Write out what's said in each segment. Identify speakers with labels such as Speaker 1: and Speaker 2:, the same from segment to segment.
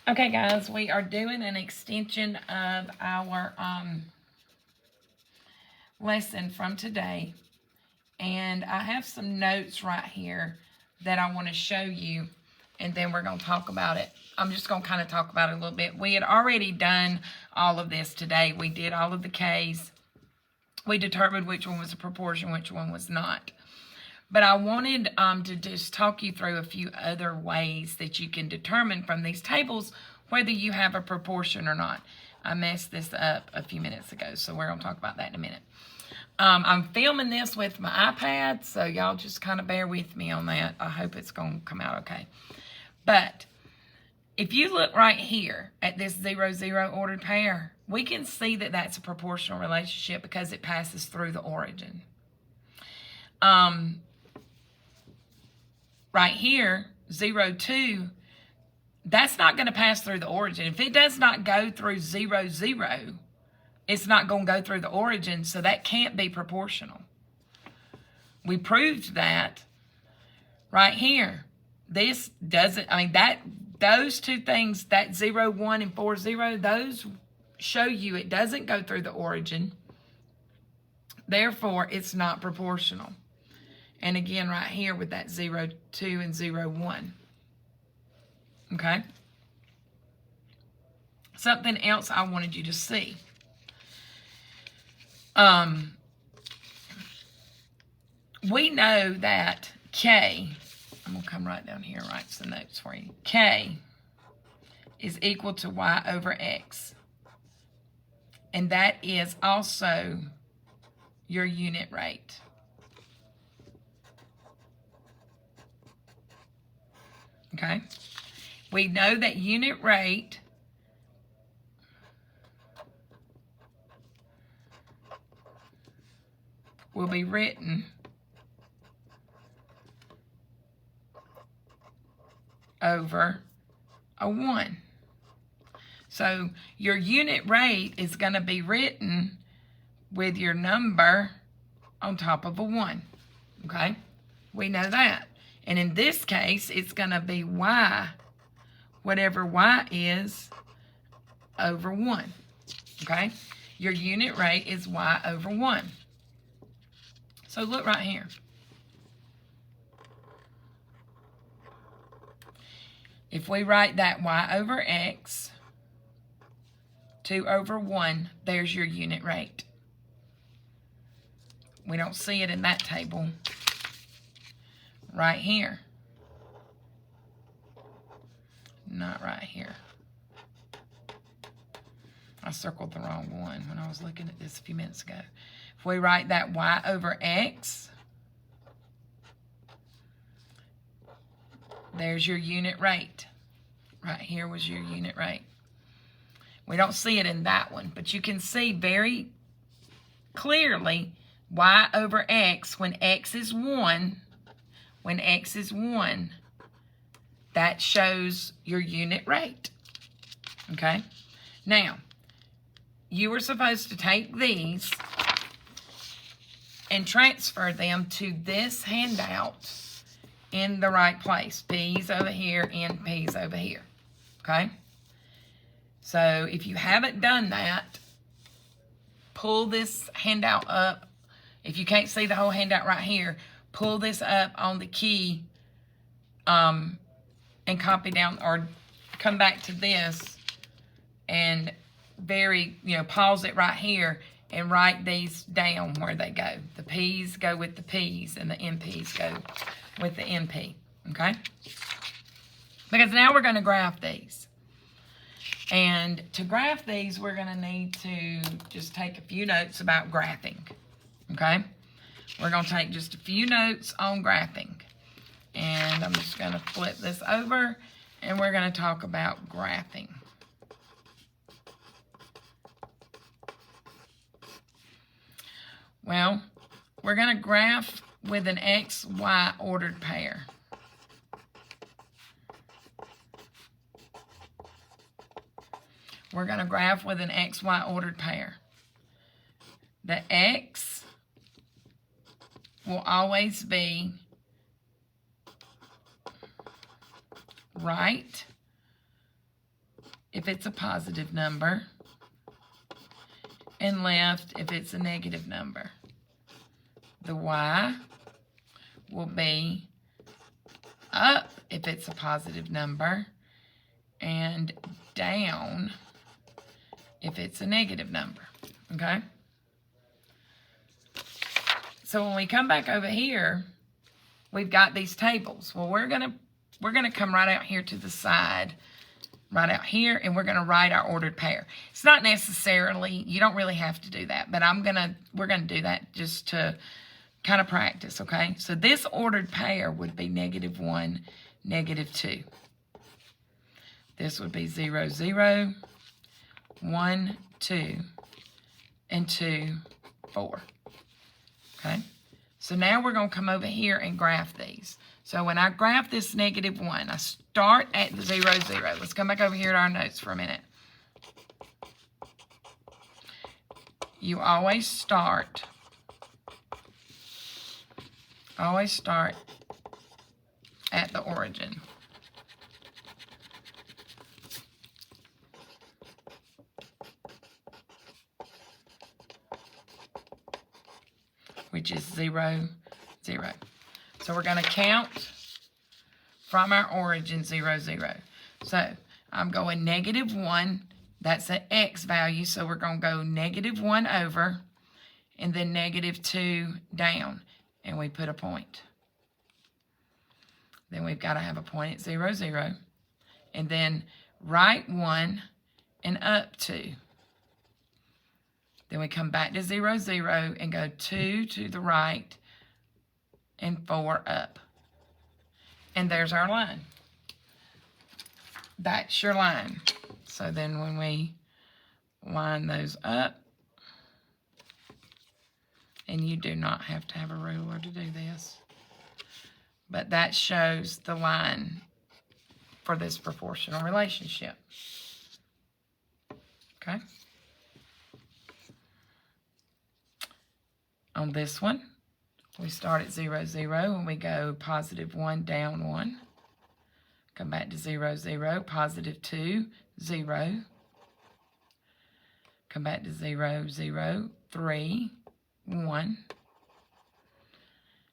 Speaker 1: Okay, guys, we are doing an extension of our lesson from today. And I have some notes right here that I want to show you, and then we're going to talk about it. I'm just going to kind of talk about it a little bit. We had already done all of this today. We did all of the K's. We determined which one was a proportion, which one was not. But I wanted to just talk you through a few other ways that you can determine from these tables whether you have a proportion or not. I messed this up a few minutes ago, so we're going to talk about that in a minute. I'm filming this with my iPad, so y'all just kind of bear with me on that. I hope it's going to come out okay. But if you look right here at this 0, 0 ordered pair, we can see that that's a proportional relationship because it passes through the origin. Right here, 0, 2, that's not going to pass through the origin. If it does not go through 0, 0, it's not going to go through the origin, so that can't be proportional. We proved that right here. This doesn't, those two things, that 0, 1 and 4, 0, those show you it doesn't go through the origin. Therefore, it's not proportional. And again, right here with that 0, 2 and 0, 1. Okay? Something else I wanted you to see. We know that K, I'm going to come right down here and write some notes for you. K is equal to Y over X. And that is also your unit rate. Okay? We know that unit rate will be written over a 1. So your unit rate is going to be written with your number on top of a 1. Okay? We know that. And in this case, it's going to be Y, whatever Y is, over 1. Okay? Your unit rate is Y over 1. So look right here. If we write that Y over X, 2 over 1, there's your unit rate. We don't see it in that table. Right here. Not right here. I circled the wrong one when I was looking at this a few minutes ago. If we write that Y over X, there's your unit rate. Right here was your unit rate. We don't see it in that one, but you can see very clearly Y over X when X is 1. When X is 1, that shows your unit rate. Okay? Now, you were supposed to take these and transfer them to this handout in the right place. P's over here and P's over here. Okay? So if you haven't done that, pull this handout up. If you can't see the whole handout right here, pull this up on the key and copy down or come back to this and pause it right here and write these down where they go. The P's go with the P's and the MP's go with the MP, okay? Because now we're going to graph these. And to graph these, we're going to need to just take a few notes about graphing, okay? We're going to take just a few notes on graphing. And I'm just going to flip this over, and we're going to talk about graphing. Well, we're going to graph with an XY ordered pair. We're going to graph with an XY ordered pair. The X will always be right if it's a positive number, and left if it's a negative number. The y will be up if it's a positive number, and down if it's a negative number, okay? So when we come back over here, we've got these tables. Well, we're gonna come right out here to the side, right out here, and we're gonna write our ordered pair. It's not necessarily, you don't really have to do that, but we're gonna do that just to kind of practice, okay? So this ordered pair would be -1, -2. This would be 0, 0, 1, 2, and 2, 4. Okay? So now we're going to come over here and graph these. So when I graph this -1, I start at the 0, 0. Let's come back over here to our notes for a minute. You always start at the origin. Which is 0, 0. So we're going to count from our origin 0, 0. So I'm going -1. That's an x value, so we're going to go -1 over, and then -2 down, and we put a point. Then we've got to have a point at 0, 0, and then right 1 and up 2. Then we come back to 0, 0, and go 2 to the right and 4 up. And there's our line. That's your line. So then when we line those up, and you do not have to have a ruler to do this, but that shows the line for this proportional relationship. Okay? On this one, we start at 0, 0, and we go +1, down 1. Come back to 0, 0, +2, 0. Come back to 0, 0, 3, 1.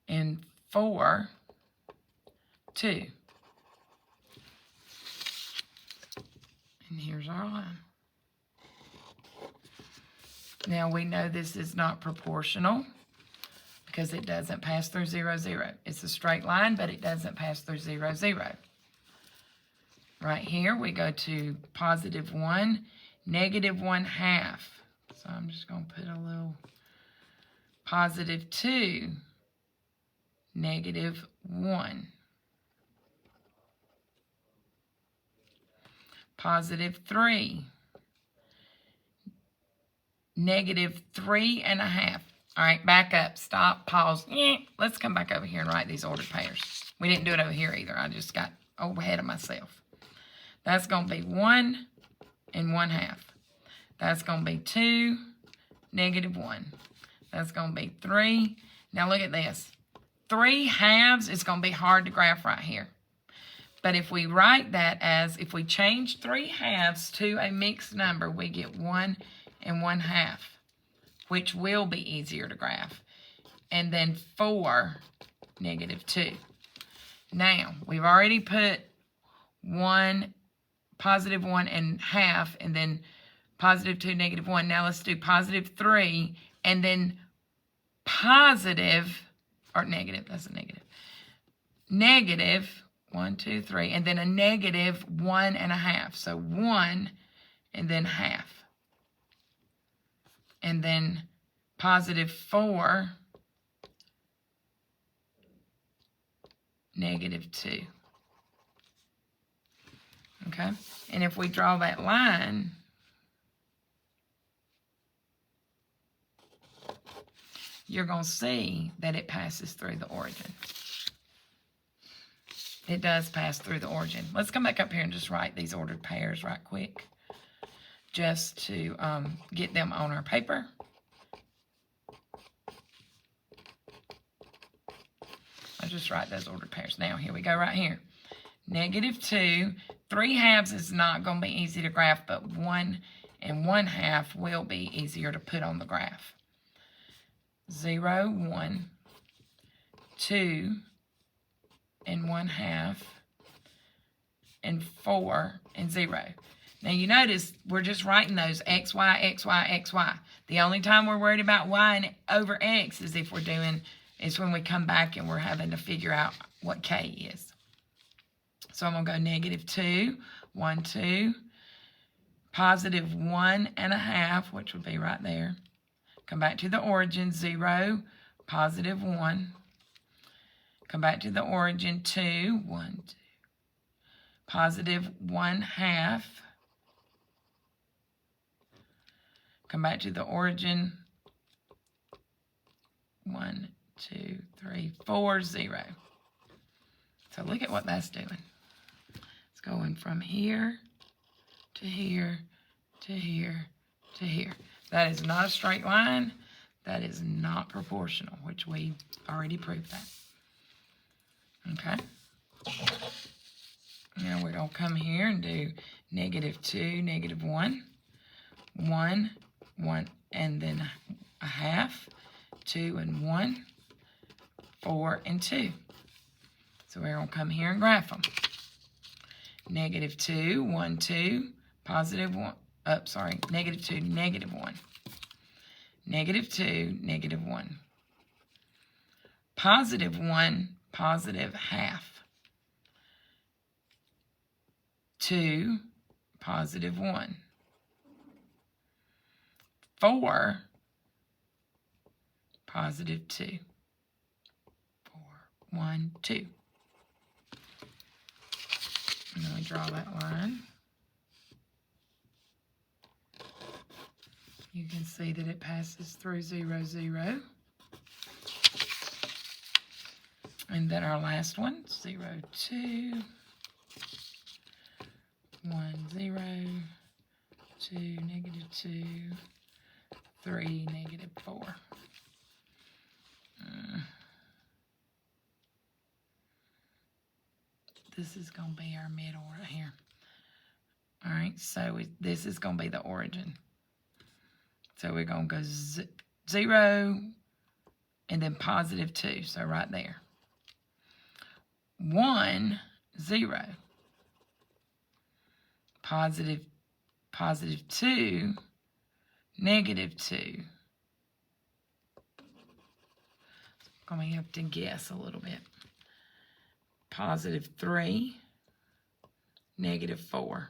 Speaker 1: And 4, 2. And here's our line. Now we know this is not proportional because it doesn't pass through 0, 0. It's a straight line, but it doesn't pass through 0, 0. Right here, we go to +1, -1/2. So I'm just going to put a little +2, -1. +3, -3.5. All right, back up, stop, pause. Let's come back over here and write these ordered pairs. We didn't do it over here either. I just got ahead of myself. That's going to be 1 and 1/2. That's going to be 2, -1. That's going to be 3. Now look at this. 3 halves is going to be hard to graph right here. But if we write that as, if we change 3 halves to a mixed number, we get 1 and 1/2, which will be easier to graph. And then 4, -2. Now, we've already put 1, +1 and half, and then +2, -1. Now let's do +3, and then positive, or negative, that's a negative. Negative, 1, 2, 3, and then a -1.5. So 1 and then half. And then +4, -2. Okay? And if we draw that line, you're going to see that it passes through the origin. It does pass through the origin. Let's come back up here and just write these ordered pairs right quick, just to get them on our paper. I'll just write those ordered pairs. Now, here we go right here. -2. 3/2 is not going to be easy to graph, but 1 1/2 will be easier to put on the graph. 0, 1, 2 1/2, and 4 and 0. Now you notice we're just writing those x, y, x, y, x, y. The only time we're worried about y and over x is if is when we come back and we're having to figure out what k is. So I'm going to go -2, 1, 2, +1 1/2, which would be right there. Come back to the origin, 0, +1. Come back to the origin, 2, 1, 2, +1/2. Come back to the origin, 1, 2, 3, 4, 0. So look at what that's doing. It's going from here to here to here to here. That is not a straight line. That is not proportional, which we already proved that. Okay. Now we're going to come here and do -2, -1, 1, 1, and then 1/2, 2 and 1, 4 and 2. So we're going to come here and graph them. -2, 1, 2, +1, -2, -1. -2, -1. +1, +1/2. 2, +1. 4, +2. 4, 1, 2. And then we draw that line. You can see that it passes through 0, 0. And then our last one, 0, 2, 1, 0, 2, -2, 3, -4. This is going to be our middle right here. All right, so this is going to be the origin. So we're going to go 0 and then +2, so right there. 1, 0. +2, -2. I'm going to have to guess a little bit. +3, -4.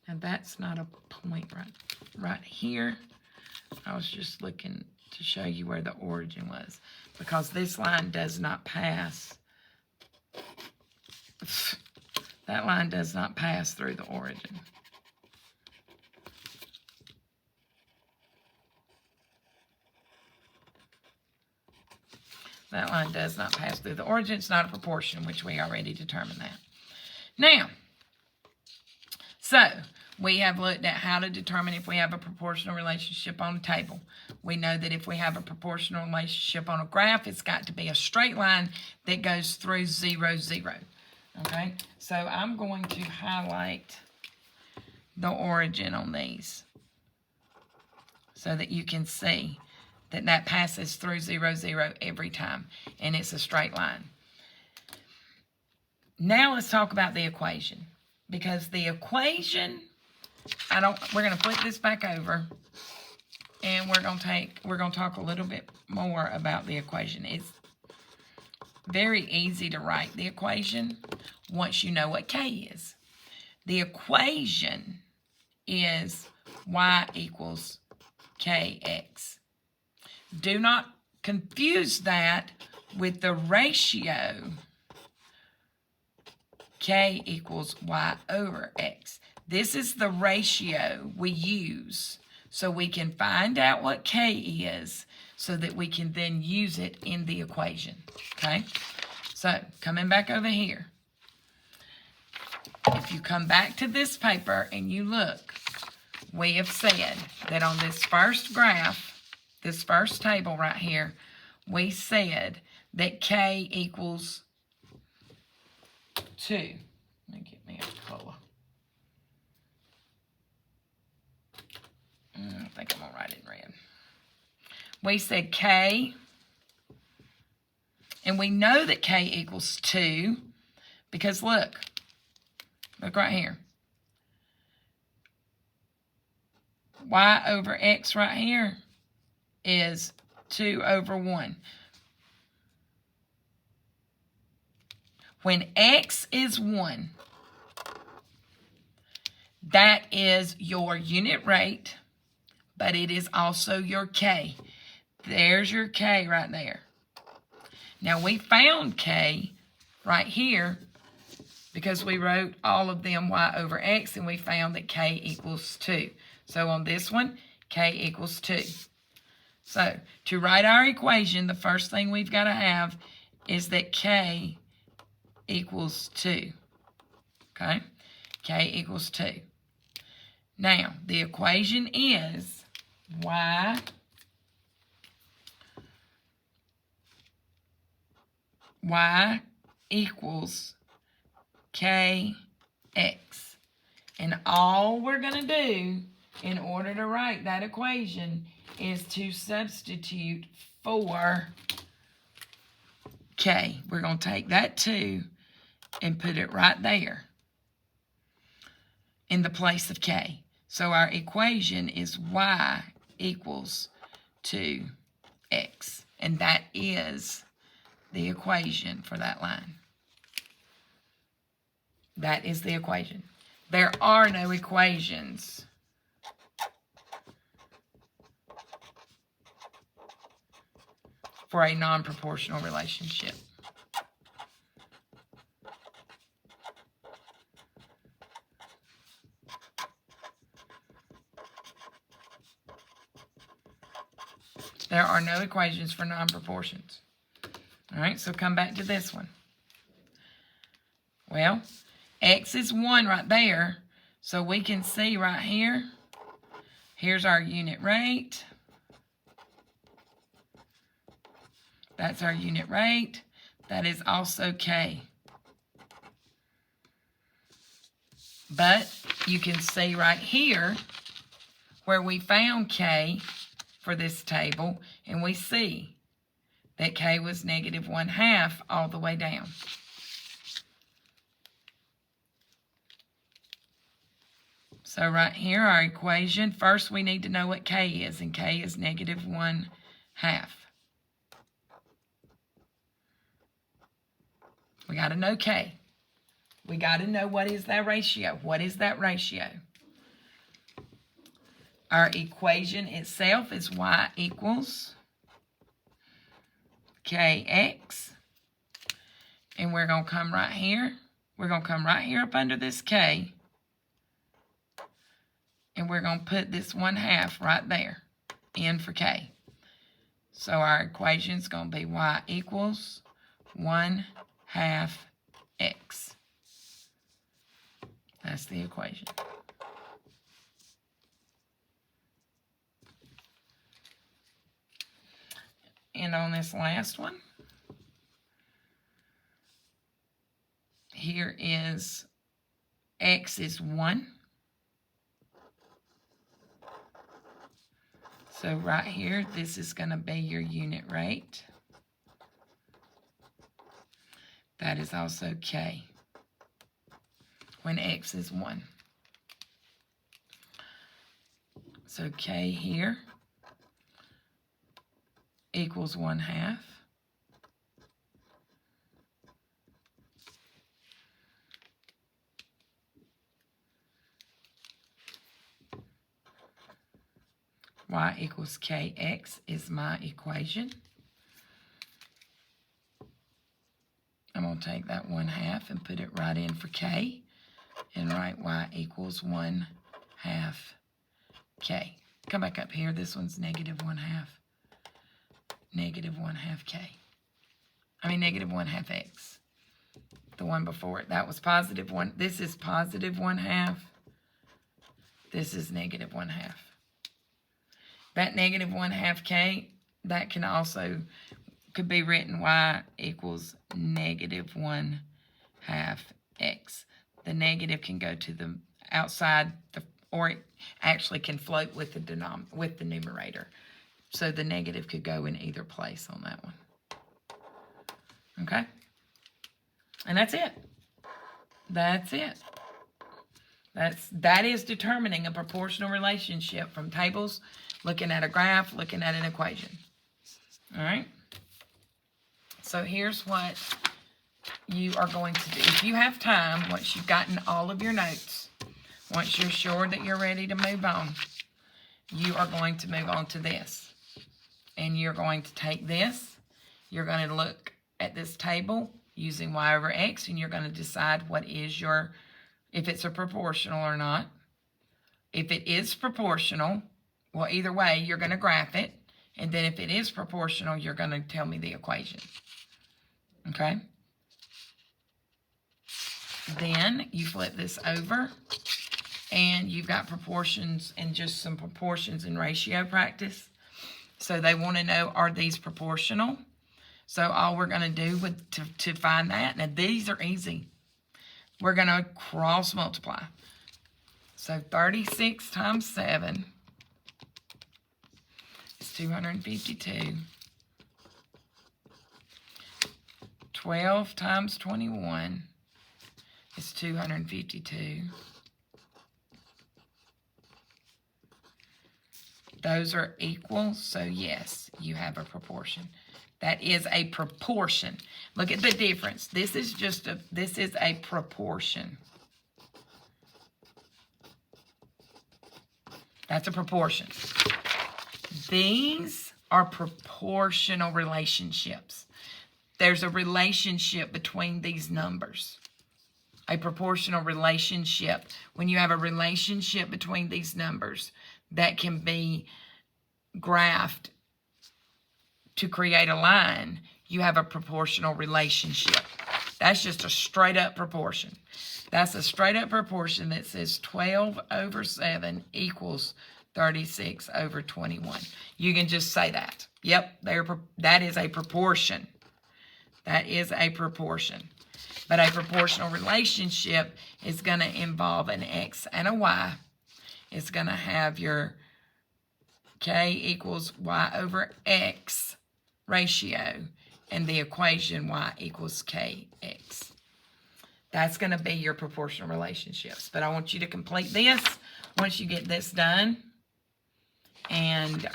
Speaker 1: Now that's not a point right here. I was just looking to show you where the origin was, because this line does not pass. That line does not pass through the origin. That line does not pass through the origin. It's not a proportion, which we already determined that. Now, so we have looked at how to determine if we have a proportional relationship on a table. We know that if we have a proportional relationship on a graph, it's got to be a straight line that goes through 0, 0. Okay, so I'm going to highlight the origin on these so that you can see that passes through 0, 0 every time, and it's a straight line. Now let's talk about the equation, because the equation, we're going to flip this back over, and we're going to talk a little bit more about the equation. It's very easy to write the equation once you know what k is. The equation is y equals kx. Do not confuse that with the ratio k equals y over x. This is the ratio we use so we can find out what k is, so that we can then use it in the equation. Okay? So, coming back over here. If you come back to this paper and you look, we have said that on this first graph, this first table right here, we said that k equals 2. Let me get me a color. I think I'm going to write it in red. We said K, and we know that K equals 2 because look right here. Y over X right here is 2 over 1. When X is 1, that is your unit rate, but it is also your K. There's your K right there. Now, we found K right here because we wrote all of them Y over X, and we found that K equals 2. So on this one, K equals 2. So to write our equation, the first thing we've got to have is that K equals 2. Okay? K equals 2. Now, the equation is Y equals KX. And all we're going to do in order to write that equation is to substitute for K. We're going to take that 2 and put it right there in the place of K. So our equation is Y equals 2X. And that is the equation for that line. That is the equation. There are no equations for a non-proportional relationship. There are no equations for non-proportions. All right, so come back to this one. Well, X is 1 right there, so we can see right here, here's our unit rate. That's our unit rate. That is also K. But you can see right here where we found K for this table, and we see that K was -1/2 all the way down. So right here, our equation, first we need to know what K is, and K is -1/2. We got to know K. We got to know what is that ratio. What is that ratio? Our equation itself is Y equals KX. And we're going to come right here. We're going to come right here up under this K. And we're going to put this 1/2 right there in for K. So our equation is going to be Y equals 1/2 X. That's the equation. And on this last one, here is X is 1. So right here, this is going to be your unit rate. That is also K when X is 1. So K here equals 1/2. Y equals KX is my equation. I'm going to take that 1/2 and put it right in for K and write Y equals 1/2 K. Come back up here. This one's -1/2. -1/2 K. I mean -1/2 X. The one before it. That was +1. This is +1/2. This is -1/2. That -1/2 K, that can also, could be written Y equals -1/2 x. The negative can go to the outside, or it actually can float with the numerator. So the negative could go in either place on that one. Okay? And that's it. That's it. That is determining a proportional relationship from tables, looking at a graph, looking at an equation. All right? So here's what you are going to do. If you have time, once you've gotten all of your notes, once you're sure that you're ready to move on, you are going to move on to this. And you're going to take this, you're going to look at this table using y over x, and you're going to decide what is your, if it's a proportional or not. If it is proportional, well, either way, you're going to graph it. And then if it is proportional, you're going to tell me the equation. Okay? Then you flip this over, and you've got proportions and just some proportions and ratio practice. So they want to know, are these proportional? So all we're going to do to find that, now these are easy. We're going to cross multiply. So 36 times 7 is 252. 12 times 21 is 252. Those are equal, so yes, you have a proportion. That is a proportion. Look at the difference. This is a proportion. That's a proportion. These are proportional relationships. There's a relationship between these numbers. A proportional relationship. When you have a relationship between these numbers that can be graphed to create a line, you have a proportional relationship. That's just a straight up proportion. That's a straight up proportion that says 12 over 7 equals 36 over 21. You can just say that. Yep, that is a proportion. That is a proportion. But a proportional relationship is going to involve an x and a y. It's going to have your k equals y over x ratio, and the equation y equals kx. That's going to be your proportional relationships. But I want you to complete this once you get this done. And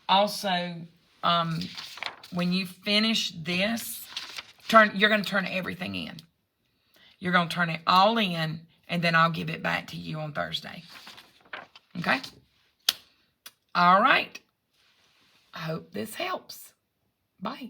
Speaker 1: also, when you finish this, you're going to turn everything in. You're going to turn it all in, and then I'll give it back to you on Thursday. Okay? All right. I hope this helps. Bye.